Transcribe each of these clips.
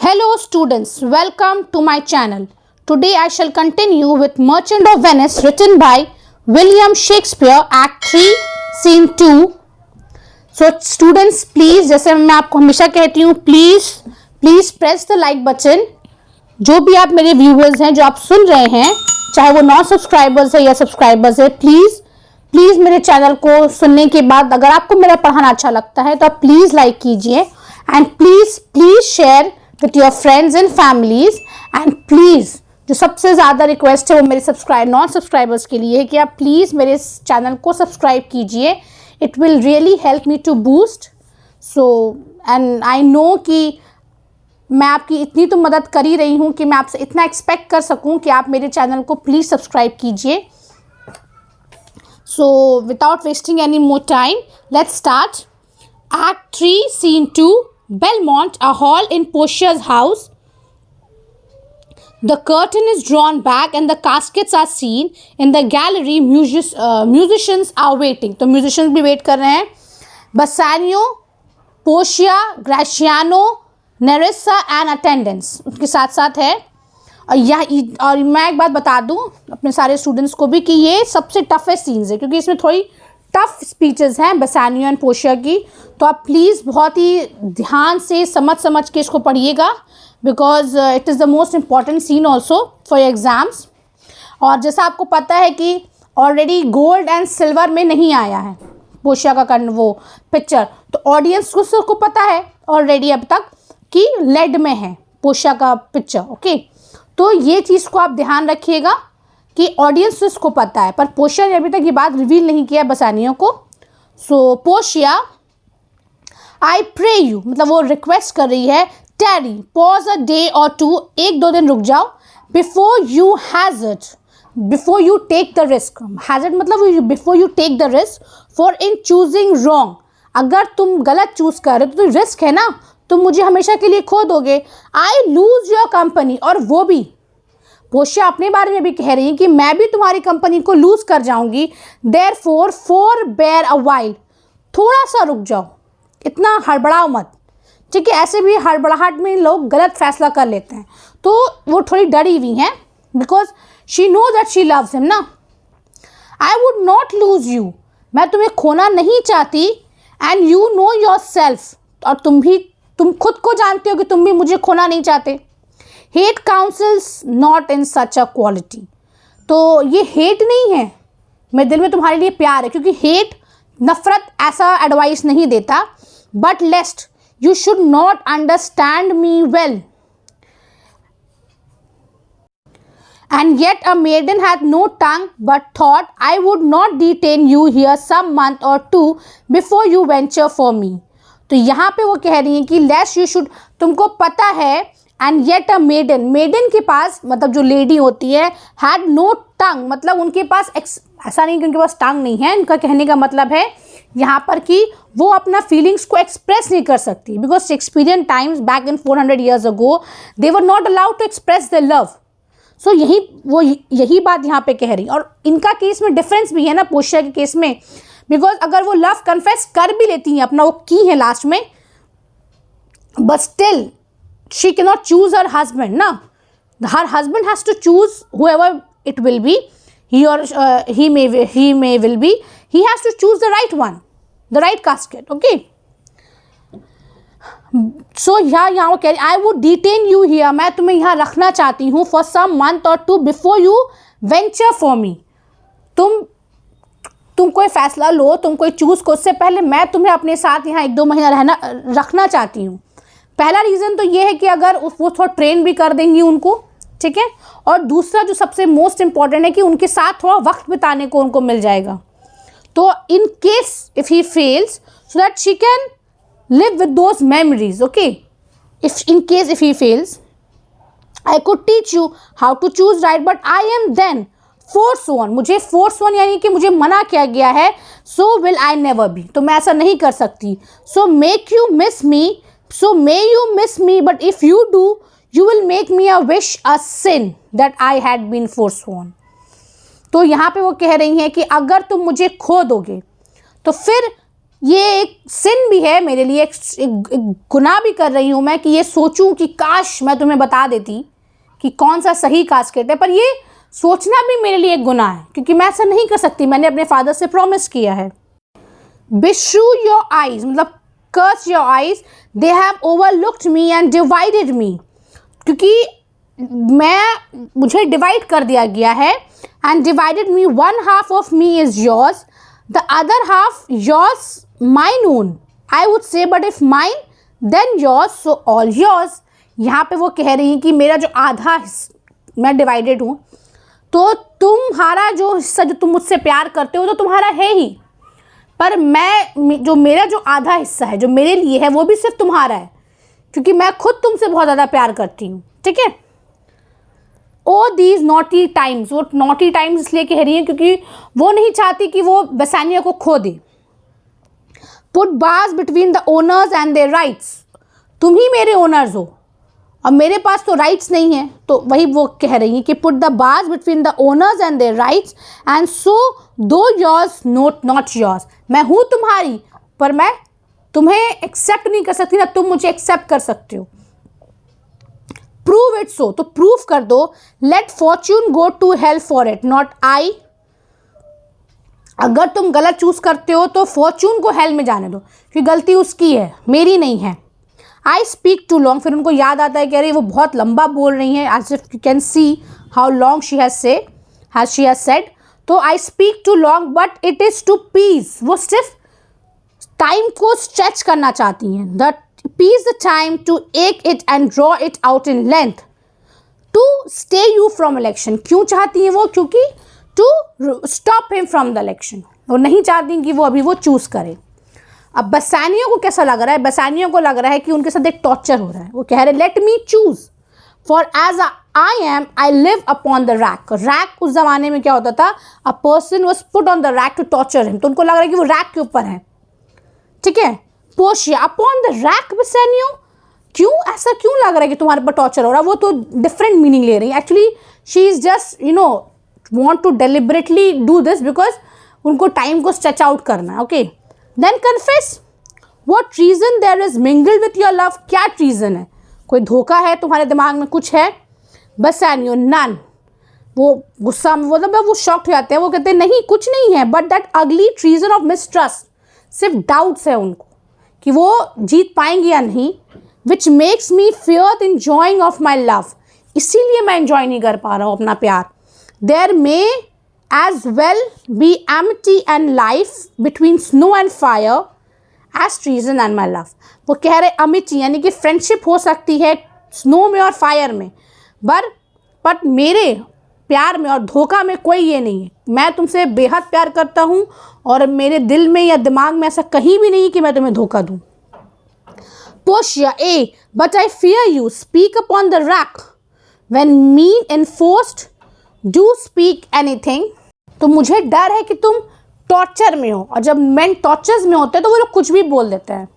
Hello students, welcome to my channel. Today I shall continue with Merchant of Venice written by William Shakespeare, Act 3, Scene 2. So students please, जैसे मैं आपको हमेशा कहती हूँ, please press the like button. जो भी आप मेरे viewers हैं, जो आप सुन रहे हैं, चाहे वो नॉन सब्सक्राइबर्स है या सब्सक्राइबर्स है, प्लीज़ मेरे चैनल को सुनने के बाद अगर आपको मेरा पढ़ाना अच्छा लगता है तो आप प्लीज़ लाइक कीजिए and please share with your friends and families and please जो सबसे ज़्यादा रिक्वेस्ट है वो मेरे नॉन सब्सक्राइबर्स के लिए है कि आप प्लीज़ मेरे चैनल को सब्सक्राइब कीजिए. It will really help me to boost. So and I know कि मैं आपकी इतनी तो मदद कर ही रही हूँ कि मैं आपसे इतना एक्सपेक्ट कर सकूँ कि आप मेरे चैनल को प्लीज़ सब्सक्राइब कीजिए. So without wasting any more time, let's start. Act 3, Scene 2, Belmont, a hall in Portia's house. The curtain is drawn back and the caskets are seen. In the gallery, musicians are waiting. तो musicians भी wait कर रहे हैं. Bassanio, Portia, Graciano, Nerissa and attendants उसके साथ साथ है. और मैं एक बात बता दूं अपने सारे स्टूडेंट्स को भी कि ये सबसे टफेस्ट सीन्स है क्योंकि इसमें थोड़ी टफ स्पीचेस हैं बेसानियो एंड पोर्शिया की. तो आप प्लीज़ बहुत ही ध्यान से समझ के इसको पढ़िएगा because it is the most important scene also for your exams. और जैसा आपको पता है कि ऑलरेडी गोल्ड एंड सिल्वर में नहीं आया है पोर्शिया का वो पिक्चर, तो ऑडियंस को पता है ऑलरेडी अब तक कि लेड में है पोर्शिया का पिक्चर. ओके, तो ये चीज़ को आप ध्यान रखिएगा कि ऑडियंस को पता है पर पोर्शिया ने अभी तक ये बात रिवील नहीं किया बसानियों को. So Portia, I pray you, मतलब वो रिक्वेस्ट कर रही है, tarry pause a day or two, एक दो दिन रुक जाओ, before you take the risk. Hazard मतलब before you take the risk for in choosing wrong. अगर तुम गलत चूज कर रहे हो तो रिस्क है ना, तुम मुझे हमेशा के लिए खो दोगे. आई लूज योर कंपनी, और वो भी पोर्शिया अपने बारे में भी कह रही है कि मैं भी तुम्हारी कंपनी को लूज कर जाऊंगी. देयरफॉर forbear a while, थोड़ा सा रुक जाओ, इतना हड़बड़ाओ मत. ठीक है, ऐसे भी हड़बड़ाहट में लोग गलत फैसला कर लेते हैं. तो वो थोड़ी डरी हुई हैं because she know that she loves him ना. I would not lose you, मैं तुम्हें खोना नहीं चाहती. And you know yourself, और तुम खुद को जानते हो कि तुम भी मुझे खोना नहीं चाहते. Hate councils not in such a quality, तो ये हेट नहीं है, मेरे दिल में तुम्हारे लिए प्यार है, क्योंकि हेट नफरत ऐसा एडवाइस नहीं देता. But लेस्ट you should not understand me well. And yet a maiden had no tongue but thought, I would not detain you here some month or two before you venture for me. तो यहाँ पे वो कह रही हैं कि less you should, तुमको पता है, एंड येट अ मेडन के पास, मतलब जो लेडी होती है, हैड नो टंग, मतलब उनके पास ऐसा नहीं कि उनके पास टंग नहीं है. उनका कहने का मतलब है यहाँ पर कि वो अपना फीलिंग्स को एक्सप्रेस नहीं कर सकती because Shakespearean times back in 400 years ago they were not allowed to express the love. So यही बात यहाँ पे कह रही. और इनका केस में डिफरेंस भी है ना पोर्शिया के केस में, बिकॉज अगर वो लव कन्फेस कर भी लेती हैं, अपना वो की है लास्ट में, but still she can not choose her husband ना. Her husband has to choose however it will be, he or he may will be, he has to choose the right one, the right casket. Okay, so यहाँ वो कह रही, I would detain you here, मैं तुम्हें यहाँ रखना चाहती हूँ, for some month or two before you venture for me. तुम कोई फैसला लो, तुम कोई चूज़ को, उससे पहले मैं तुम्हें अपने साथ यहाँ 1-2 महीना रखना चाहती हूँ. पहला रीज़न तो ये है कि अगर वो थोड़ा ट्रेन भी कर देंगी उनको, ठीक है, और दूसरा जो सबसे मोस्ट इम्पॉर्टेंट है कि उनके साथ थोड़ा वक्त बिताने को उनको मिल जाएगा. तो in case if he fails, so that she can live with those memories. Okay, if he fails, I could teach you how to choose right, but I am then forsworn, मुझे forsworn यानी कि मुझे मना किया गया है. So will I never be, तो मैं ऐसा नहीं कर सकती. So make you miss me, so may you miss me, but if you do, you will make me a wish, a sin that I had been forsworn. तो यहाँ पे वो कह रही हैं कि अगर तुम मुझे खो दोगे तो फिर ये एक सिन भी है मेरे लिए, एक गुनाह भी कर रही हूँ मैं कि ये सोचूं कि काश मैं तुम्हें बता देती कि कौन सा सही कास्केट है, पर ये सोचना भी मेरे लिए एक गुनाह है क्योंकि मैं ऐसा नहीं कर सकती, मैंने अपने फादर से प्रॉमिस किया है। बेश्रू योर आइज मतलब curse your eyes, they have overlooked me and divided me, क्योंकि मुझे डिवाइड कर दिया गया है। And divided me, one half of me is yours, the other half yours, mine own I would say, but if mine then yours, so all yours. यहाँ पे वो कह रही हैं कि मेरा जो आधा मैं डिवाइडेड हूँ, तो तुम्हारा जो हिस्सा जो तुम मुझसे प्यार करते हो तो तुम्हारा है ही, पर मेरा जो आधा हिस्सा है जो मेरे लिए है वो भी सिर्फ तुम्हारा है, क्योंकि मैं खुद तुमसे बहुत ज़्यादा प्यार करती हूँ। ठीक है। ओ दीज नॉटी टाइम्स, वो नॉटी टाइम्स इसलिए कह रही है क्योंकि वो नहीं चाहती कि वो बेसानिया को खो दे। Put bars between the owners and their rights, तुम ही मेरे ओनर्स हो और मेरे पास तो राइट्स नहीं है, तो वही वो कह रही हैं कि put the bars between the owners and their rights and so दो योर्स नॉट योर्स, मैं हूँ तुम्हारी पर मैं तुम्हें एक्सेप्ट नहीं कर सकती, ना तुम मुझे एक्सेप्ट कर सकते हो। प्रूव इट सो, तो प्रूफ कर दो। Let fortune go to hell for it not I, अगर तुम गलत चूज करते हो तो फॉर्च्यून को हेल में जाने दो, क्योंकि गलती उसकी है, मेरी नहीं है। आई स्पीक टू लॉन्ग, फिर उनको याद आता है कि अरे वो बहुत लंबा बोल रही हैं, as if you can see how long she has said, तो I speak too long but it is to peize, वो सिर्फ टाइम को स्ट्रेच करना चाहती हैं। The peize the time to eke it and draw it out in length to stay you from election, क्यों चाहती हैं वो, क्योंकि to stop him from the election, वो नहीं चाहती कि वो अभी वो चूज करे। अब बेसानिया को कैसा लग रहा है, बेसानिया को लग रहा है कि उनके साथ एक टॉर्चर हो रहा है। वो कह रहे let me choose for as I am I live upon the rack. Rack उस जमाने में क्या होता था, a person was put on the rack to torture him, तो उनको लग रहा है कि वो रैक के ऊपर है। ठीक है। पोशिया अपॉन द रैक बेसानियो, क्यों ऐसा क्यों लग रहा है कि तुम्हारे पर टॉर्चर हो रहा है, वो तो डिफरेंट मीनिंग ले रही है। Actually she is just want to deliberately do this because उनको टाइम को स्ट्रेच आउट करना है। Okay, then confess what treason there is mingled with your love, क्या treason है, कोई धोखा है तुम्हारे दिमाग में, कुछ है। बेसानियो नन, वो गुस्सा में वो शॉक्ड हो जाते हैं, वो कहते हैं नहीं कुछ नहीं है, बट दैट अगली ट्रीजन ऑफ मिसट्रस्ट, सिर्फ डाउट्स है उनको कि वो जीत पाएंगी या नहीं, which makes me fear the enjoying of my love, इसीलिए मैं एंजॉय नहीं कर पा रहा हूँ अपना प्यार। There may as well be amity and life between snow and fire as treason and my love. वो कह रहे अमिटी यानी कि फ्रेंडशिप हो सकती है स्नो में और फायर में, बट मेरे प्यार में और धोखा में कोई ये नहीं है। मैं तुमसे बेहद प्यार करता हूँ और मेरे दिल में या दिमाग में ऐसा कहीं भी नहीं कि मैं तुम्हें धोखा दूँ। पोशिया ay, but I fear you speak upon the rack when mean enforced do speak anything, तो मुझे डर है कि तुम टॉर्चर में हो, और जब मेन टॉर्चर्स में होते हैं तो वो लोग कुछ भी बोल देते हैं।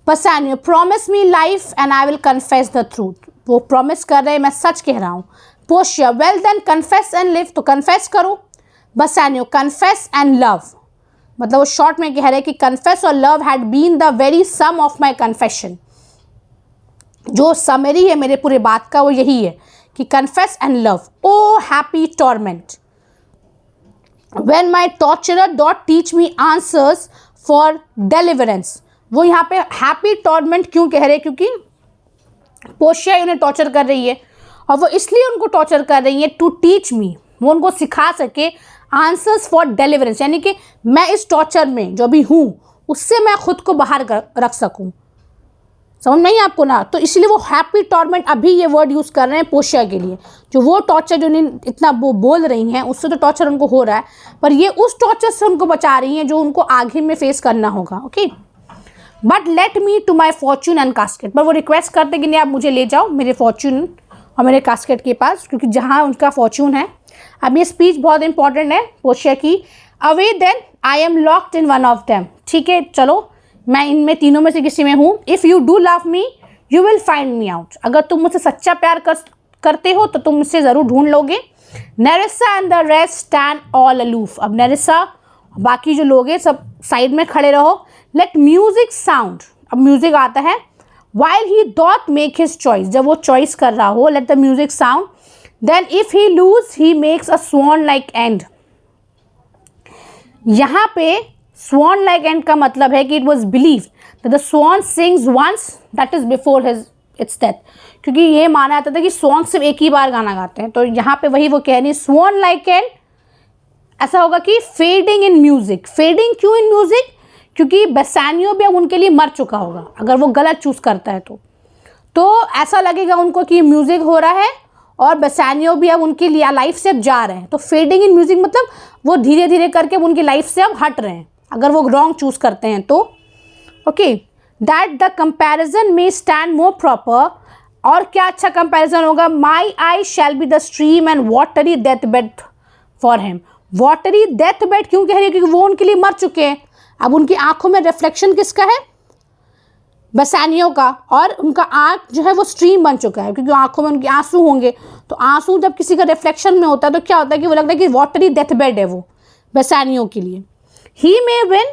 Bassanio promise me life and I will confess the truth, वो प्रॉमिस कर रहे हैं मैं सच कह रहा हूँ। पोशिया well then confess and live, तो कन्फेस करो। बेसानियो कन्फेस एंड लव, मतलब वो शॉर्ट में कह रहे हैं कि कन्फेस और love had been the very sum of my confession, जो समरी है मेरे पूरे बात का वो यही है कि confess and love, oh happy torment, when my torturer don't teach me answers for deliverance। वो यहाँ पे हैप्पी टॉर्मेंट क्यों कह रहे हैं, क्योंकि पोशिया उन्हें टॉर्चर कर रही है, और वो इसलिए उनको टॉर्चर कर रही है टू टीच मी, वो उनको सिखा सके आंसर्स फॉर डिलीवरेंस, यानी कि मैं इस टॉर्चर में जो भी हूँ उससे मैं खुद को बाहर रख सकूँ। समझ नहीं आपको ना, तो इसलिए वो हैप्पी टॉर्मेंट अभी ये वर्ड यूज़ कर रहे हैं पोशिया के लिए, जो वो टॉर्चर जो इतना वो बोल रही हैं उससे तो टॉर्चर उनको हो रहा है, पर ये उस टॉर्चर से उनको बचा रही हैं जो उनको आगे में फेस करना होगा। Okay, but let me to my fortune and casket, पर वो रिक्वेस्ट करते कि नहीं आप मुझे ले जाओ मेरे फॉर्च्यून और मेरे कास्केट के पास, क्योंकि जहाँ उनका फॉर्च्यून है। अब ये स्पीच बहुत इंपॉर्टेंट है पोशिया की। Away then I am locked in one of them, ठीक है चलो मैं इनमें तीनों में से किसी में हूँ। If you do love me you will find me out, अगर तुम मुझसे सच्चा प्यार करते हो तो तुम मुझसे ज़रूर ढूंढ लोगे। नेरिसा and the rest stand all aloof, अब नेरिसा बाकी जो लोग हैं सब साइड में खड़े रहो। लेट म्यूजिक साउंड, अब म्यूजिक आता है। While he doth make his choice, जब वो चॉइस कर रहा हो, let the music sound. Then if he lose he makes a swan like end. यहाँ पे स्वॉन लाइक एंड का मतलब है कि it was believe that the swan sings once that is before his its death, क्योंकि ये माना जाता था कि स्वॉन सिर्फ एक ही बार गाना गाते हैं। तो यहाँ पे वही वो कह रही है स्वॉन लाइक एंड, ऐसा होगा कि फेडिंग इन म्यूजिक। फेडिंग क्यों इन म्यूजिक? क्योंकि बेसानियो भी अब उनके लिए मर चुका होगा अगर वो गलत चूज करता है तो ऐसा लगेगा उनको कि म्यूजिक हो रहा है और बेसानियो भी अब उनकी लाइफ से अब जा रहे हैं। तो फेडिंग इन म्यूजिक मतलब वो धीरे धीरे करके अब उनकी लाइफ से अब हट रहे हैं अगर वो रॉन्ग चूज करते हैं तो। ओके, दैट द कंपैरिजन में स्टैंड मोर प्रॉपर। और क्या अच्छा कंपैरिजन होगा? My eye shall be the stream and watery death bed for him. Watery death bed क्यों कह रही है? क्योंकि वो उनके लिए मर चुके हैं। अब उनकी आंखों में रिफ्लेक्शन किसका है? बेसानियो का। और उनका आंख जो है वो स्ट्रीम बन चुका है क्योंकि आंखों में उनके आंसू होंगे। तो आंसू जब किसी का रिफ्लेक्शन में होता है तो क्या होता है कि वो लगता है कि वाटरी डेथ बेड है वो बेसानियो के लिए। He may win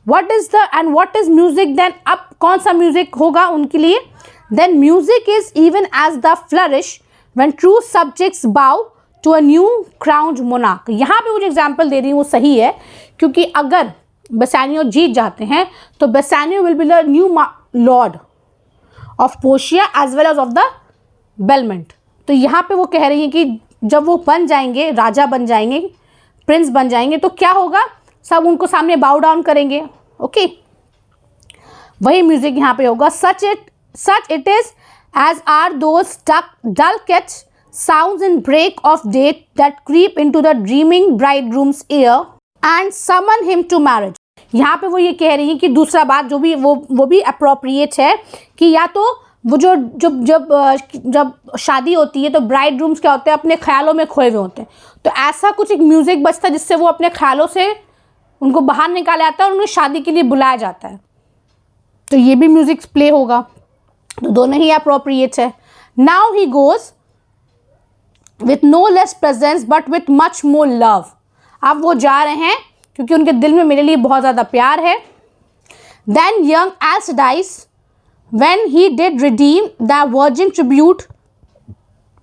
what is the end what is music then. अब कौन सा म्यूजिक होगा उनके लिए? Then music is even as the flourish when true subjects bow to a new crowned monarch. यहाँ पे मुझे एग्जाम्पल दे रही हूँ वो सही है, क्योंकि अगर बेसानियो जीत जाते हैं तो Bassanio will be the new lord of Portia as well as of the Belmont. तो यहाँ पे वो कह रही हैं कि जब वो बन जाएंगे, राजा बन जाएंगे, प्रिंस बन जाएंगे, तो क्या होगा? सब उनको सामने बाउ डाउन करेंगे। ओके, वही म्यूजिक यहाँ पे होगा। Such it is as are those dulcet sounds in break of day that creep into the dreaming bridegroom's ear and summon him to marriage. यहाँ पे वो ये कह रही है कि दूसरा बात जो भी वो भी अप्रोप्रिएट है कि या तो वो जो जब जब जब शादी होती है तो ब्राइड रूम्स क्या होते हैं? अपने ख्यालों में खोए हुए होते हैं। तो ऐसा कुछ एक म्यूजिक बजता है जिससे वो अपने ख्यालों से उनको बाहर निकाला जाता है और उन्हें शादी के लिए बुलाया जाता है। तो ये भी म्यूजिक प्ले होगा। तो दोनों ही अप्रोप्रिएट है। Now he goes with no less presence but with much more love. अब वो जा रहे हैं क्योंकि उनके दिल में मेरे लिए बहुत ज़्यादा प्यार है। Then young Alcides when he did redeem the virgin tribute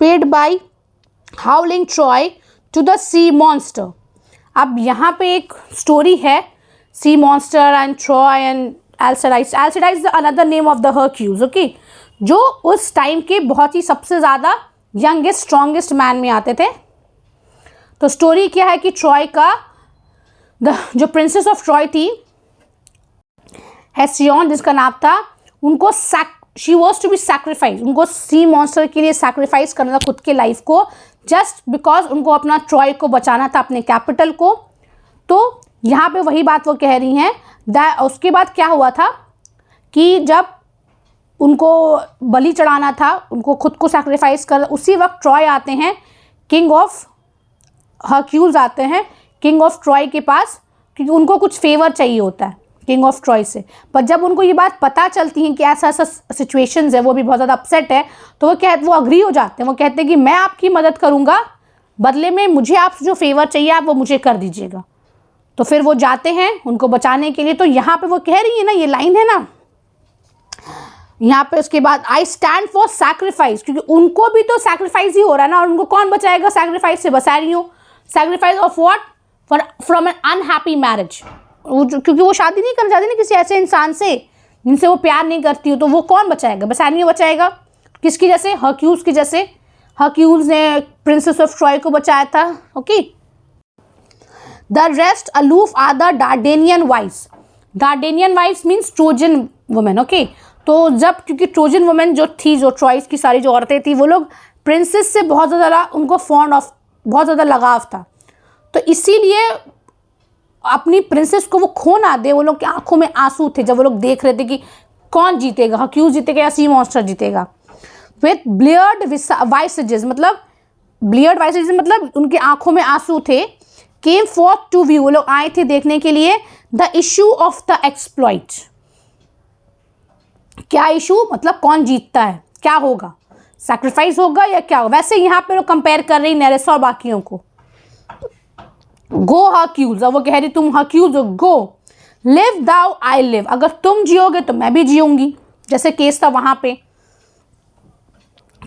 paid by howling Troy to the sea monster। अब यहाँ पे एक स्टोरी है sea monster and Troy and Alcides। Alcides is another name of the Hercules, okay? जो उस time के बहुत ही सबसे ज़्यादा यंगेस्ट स्ट्रॉन्गेस्ट मैन में आते थे। तो स्टोरी क्या है कि ट्रॉय का जो प्रिंसेस ऑफ ट्रॉय थी हेसियोन जिसका नाम था, उनको she was to be sacrifice. उनको सी मॉन्स्टर के लिए सैक्रिफाइस करना था खुद के लाइफ को, जस्ट बिकॉज उनको अपना ट्रॉय को बचाना था, अपने कैपिटल को। तो यहाँ पे वही बात वो कह रही हैं। उसके बाद क्या हुआ था कि जब उनको बलि चढ़ाना था, उनको खुद को सैक्रिफाइस कर, उसी वक्त ट्रॉय आते हैं, किंग ऑफ हर्क्यूल्स आते हैं किंग ऑफ ट्रॉय के पास, क्योंकि उनको कुछ फेवर चाहिए होता है किंग ऑफ ट्रॉय से। पर जब उनको ये बात पता चलती है कि ऐसा ऐसा सिचुएशंस है, वो भी बहुत ज़्यादा अपसेट है, तो वो अग्री हो जाते हैं। वो कहते हैं कि मैं आपकी मदद करूँगा, बदले में मुझे आपसे जो फेवर चाहिए आप वो मुझे कर दीजिएगा। तो फिर वो जाते हैं उनको बचाने के लिए। तो यहाँ पे वो कह रही है ना, ये लाइन है ना यहाँ पे, उसके बाद आई स्टैंड फॉर सैक्रिफाइस, क्योंकि उनको भी तो सैक्रिफाइस ही हो रहा है ना, और उनको कौन बचाएगा सैक्रिफाइस से? Bassanio. Sacrifice of what? From an unhappy marriage. क्योंकि वो शादी नहीं करना चाहती ना किसी ऐसे इंसान से जिनसे वो प्यार नहीं करती हो, तो वो कौन बचाएगा? बेसानियो बचाएगा। किसकी जैसे? हर्क्यूल्स की जैसे। हर्क्यूल्स ने प्रिंसेस ऑफ ट्रॉय को बचाया था। Okay, the rest aloof are the Dardanian wives. Dardanian wives means Trojan women. Okay, तो जब क्योंकि ट्रोजन वुमेन जो थी, जो ट्रॉयस की सारी जो औरतें थी, वो लोग प्रिंसेस से बहुत ज़्यादा उनको फॉन्ड ऑफ, बहुत ज़्यादा लगाव था। तो इसीलिए अपनी प्रिंसेस को वो खो ना दे, वो लोग की आंखों में आंसू थे जब वो लोग देख रहे थे कि कौन जीतेगा, हर्क्यूल्स जीतेगा या सी मॉन्स्टर जीतेगा। विथ ब्लियर्ड वाइसेजेस, मतलब ब्लियर्ड वाइसेजेस मतलब उनकी आंखों में आंसू थे। केम फॉर्थ टू व्यू, वो लोग आए थे देखने के लिए the issue of the exploit. क्या इशू? मतलब कौन जीतता है, क्या होगा, सैक्रिफाइस होगा या क्या होगा। वैसे यहाँ पे लोग कंपेयर कर रही नेरेसा और बाकियों को। गो हर्क्यूल्स, अब वो कह रही तुम हर्क्यूल्स हो, गो। लिव दाउ आई लिव, अगर तुम जियोगे तो मैं भी जीऊंगी, जैसे केस था वहां पे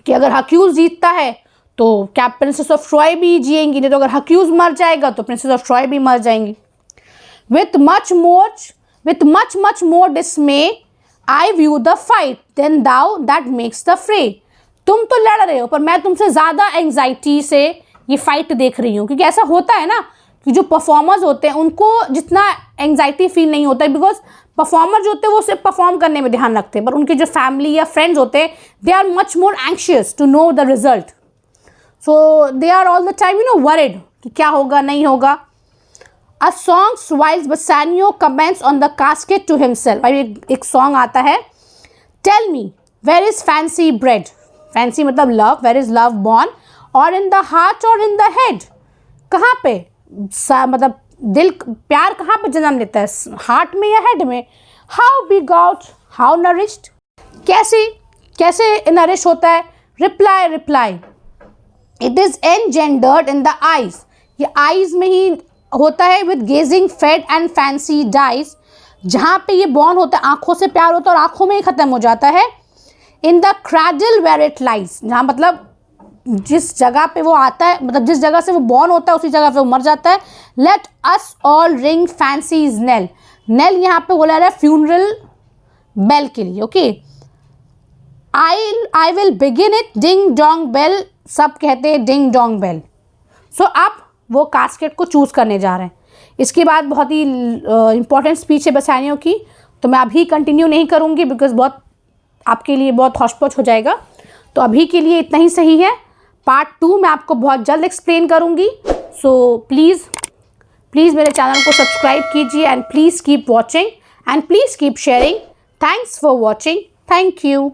कि अगर हर्क्यूल्स जीतता है तो क्या प्रिंसेस ऑफ ट्रॉय भी जिएंगी, नहीं तो अगर हर्क्यूल्स मर जाएगा तो प्रिंसेस ऑफ ट्रॉय भी मर जाएंगी। With much much more dismay I view the fight than thou that makes the fray, तुम तो लड़ रहे हो पर मैं तुमसे ज़्यादा एंग्जाइटी से ये फाइट देख रही हूँ, क्योंकि ऐसा होता है ना कि जो परफॉर्मर्स होते हैं उनको जितना एंग्जाइटी फील नहीं होता है, बिकॉज परफॉर्मर जो होते हैं वो सिर्फ परफॉर्म करने में ध्यान रखते हैं, पर उनके जो फैमिली या फ्रेंड्स होते हैं they are much more anxious to know the result, so they are all the time worried कि क्या होगा नहीं होगा। A song whiles Bassanio comments on the casket to himself, एक सॉन्ग आता है, tell me where is fancy bred, fancy मतलब love, where is love born, और इन द हार्ट और इन द हेड, कहाँ पे मतलब दिल प्यार कहाँ पे जन्म लेता है, हार्ट में या हेड में। How begot how nourished, कैसे नरिश होता है, reply it is engendered in the eyes, ये आईज में ही होता है, with gazing fed and fancy dies, जहाँ पे ये बॉर्न होता है आंखों से प्यार होता है और आंखों में ही खत्म हो जाता है। In the cradle where it lies, जहाँ मतलब जिस जगह पे वो आता है, मतलब जिस जगह से वो बॉर्न होता है उसी जगह पे वो मर जाता है। Let us all ring fancy's knell, knell यहाँ पे बोला रहा है फ्यूनरल बेल के लिए, okay. I will begin it ding dong bell, सब कहते हैं डिंग डोंग बेल। सो अब वो कास्केट को चूज़ करने जा रहे हैं। इसके बाद बहुत ही इंपॉर्टेंट स्पीच है बसानियो की, तो मैं अभी कंटिन्यू नहीं करूँगी बिकॉज बहुत आपके लिए बहुत हौश-पौश हो जाएगा, तो अभी के लिए इतना ही सही है। पार्ट 2 मैं आपको बहुत जल्द एक्सप्लेन करूँगी, सो प्लीज़ मेरे चैनल को सब्सक्राइब कीजिए and please keep watching and please keep sharing. Thanks for watching, thank you.